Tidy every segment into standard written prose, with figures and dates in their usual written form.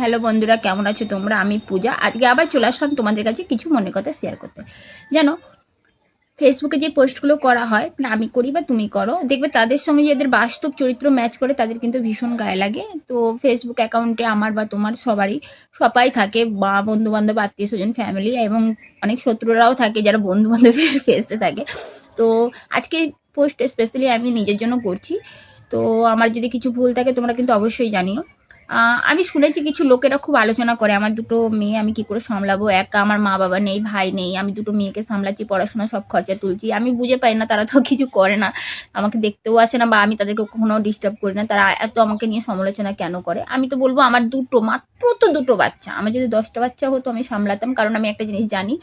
Hello বন্ধুরা, কেমন আছো তোমরা? আমি পূজা। আজকে আবার চলে আসলাম তোমাদের কাছে কিছু মনের কথা শেয়ার করতে। জানো, ফেসবুকে যে পোস্টগুলো করা হয়, না আমি করি বা তুমি করো, দেখবে তাদের সঙ্গে যাদের বাস্তব চরিত্র ম্যাচ করে তাদের কিন্তু ভীষণ গায়ে লাগে। তো ফেসবুক অ্যাকাউন্টে আমার বা তোমার সবাই থাকে, বা বন্ধু বান্ধব, আত্মীয় স্বজন, ফ্যামিলি, এবং অনেক শত্রুরাও থাকে যারা বন্ধু বান্ধবের ফেসে থাকে। তো আজকে পোস্ট স্পেশালি আমি নিজের জন্য করছি। তো আমার যদি কিছু ভুল থাকে তোমরা কিন্তু অবশ্যই জানিও। আমি শুনেছি কিছু লোকেরা খুব আলোচনা করে আমার দুটো মেয়ে আমি কি করে সামলাবো, একা আমার মা বাবা নেই, ভাই নেই, আমি দুটো মেয়েকে সামলাচ্ছি, পড়াশোনা সব খরচা তুলছি। আমি বুঝে পাই না, তারা তো কিছু করে না, আমাকে দেখতেও আসে না, বা আমি তাদেরকে কখনো ডিস্টার্ব করি না, তারা এত আমাকে নিয়ে সমালোচনা কেন করে? আমি তো বলবো আমার মাত্র তো দুটো বাচ্চা, আমার যদি 10টা বাচ্চা হতো আমি সামলাতাম। কারণ আমি একটা জিনিস জানি,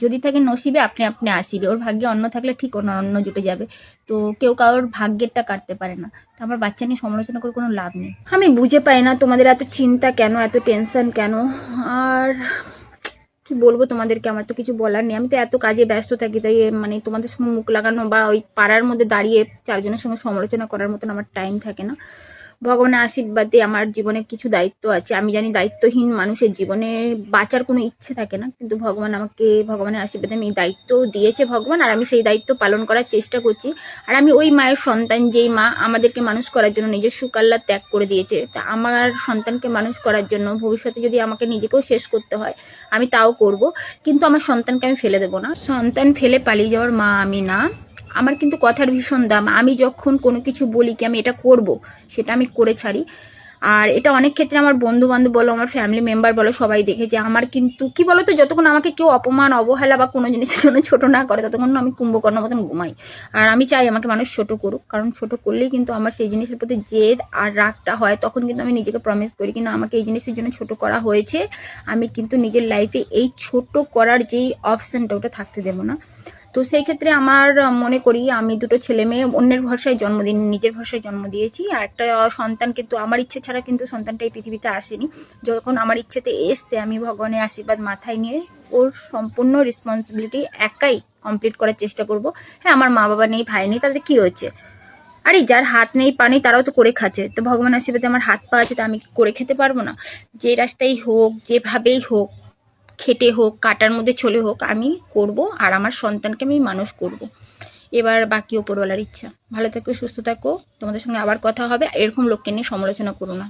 যদি থাকে নসিবে আপনি আপনি আসিবে, ওর ভাগ্যে অন্য থাকলে ঠিক অন্য জুটে যাবে। তো কেউ কারোর ভাগ্যেরটা কাটতে পারে না। তো আমার বাচ্চা নিয়ে সমালোচনা করে কোনো লাভ নেই। আমি বুঝে পাই না তোমাদের এত চিন্তা কেন, এত টেনশন কেন। আর কি বলবো তোমাদেরকে, আমার তো কিছু বলার নেই। আমি তো এত কাজে ব্যস্ত থাকি, তাই মানে তোমাদের সঙ্গে মুখ লাগানো বা ওই পাড়ার মধ্যে দাঁড়িয়ে চারজনের সঙ্গে সমালোচনা করার মতন আমার টাইম থাকে না। ভগবানের আশীর্বাদে আমার জীবনে কিছু দায়িত্ব আছে। আমি জানি দায়িত্বহীন মানুষের জীবনে বাঁচার কোনো ইচ্ছে থাকে না, কিন্তু ভগবানের আশীর্বাদে আমি দায়িত্ব দিয়েছে ভগবান, আর আমি সেই দায়িত্ব পালন করার চেষ্টা করছি। আর আমি ওই মায়ের সন্তান, যেই মা আমাদেরকে মানুষ করার জন্য নিজের সুকাল্লা ত্যাগ করে দিয়েছে। তা আমার সন্তানকে মানুষ করার জন্য ভবিষ্যতে যদি আমাকে নিজেকেও শেষ করতে হয় আমি তাও করব, কিন্তু আমার সন্তানকে আমি ফেলে দেবো না। সন্তান ফেলে পালিয়ে যাওয়ার মা আমি না। আমার কিন্তু কথার ভীষণ দাম। আমি যখন কোনো কিছু বলি কি আমি এটা করব, সেটা আমি করে ছাড়ি। আর এটা অনেক ক্ষেত্রে আমার বন্ধু বান্ধব বলো, আমার ফ্যামিলি মেম্বার বলো, সবাই দেখেছে। আমার কিন্তু কি বলতো, যতক্ষণ আমাকে কেউ অপমান অবহেলা বা কোনো জিনিসের জন্য ছোট না করে ততক্ষণ আমি কুম্ভকর্ণের মতন ঘুমাই। আর আমি চাই আমাকে মানুষ ছোট করুক, কারণ ছোট করলেই কিন্তু আমার সেই জিনিসের প্রতি জেদ আর রাগটা হয়। তখন কিন্তু আমি নিজেকে প্রমিস করি, কিন্তু আমাকে এই জিনিসের জন্য ছোট করা হয়েছে, আমি কিন্তু নিজের লাইফে এই ছোট করার যেই অপশনটা ওটা থাকতে দেবো না। তো সেই ক্ষেত্রে আমার মনে করি আমি দুটো ছেলে মেয়ে অন্যের ভরসায় জন্ম দিইনি, নিজের ভরসায় জন্ম দিয়েছি। আর একটা সন্তান কিন্তু আমার ইচ্ছে ছাড়া কিন্তু সন্তানটা এই পৃথিবীতে আসেনি। যখন আমার ইচ্ছেতে এসছে, আমি ভগবানের আশীর্বাদ মাথায় নিয়ে ওর সম্পূর্ণ রেসপন্সিবিলিটি একাই কমপ্লিট করার চেষ্টা করব। হ্যাঁ, আমার মা বাবা নেই, ভাই নেই, তাদের কি হয়েছে? আরে যার হাত নেই পা নেই তারাও তো করে খাচ্ছে। তো ভগবান আশীর্বাদে আমার হাত পা আছে, তো আমি কি করে খেতে পারবো না? যে রাস্তায় হোক, যেভাবেই হোক, খেটে হোক, কাটার মধ্যে চলে হোক, আমি করব। আর আমার সন্তানকে আমি মানুষ করব। এবার বাকি ওপরওয়ালার ইচ্ছা। ভালো থাকো, সুস্থ থাকো, তোমাদের সঙ্গে আবার কথা হবে। এরকম লোককে নিয়ে সমালোচনা করো না।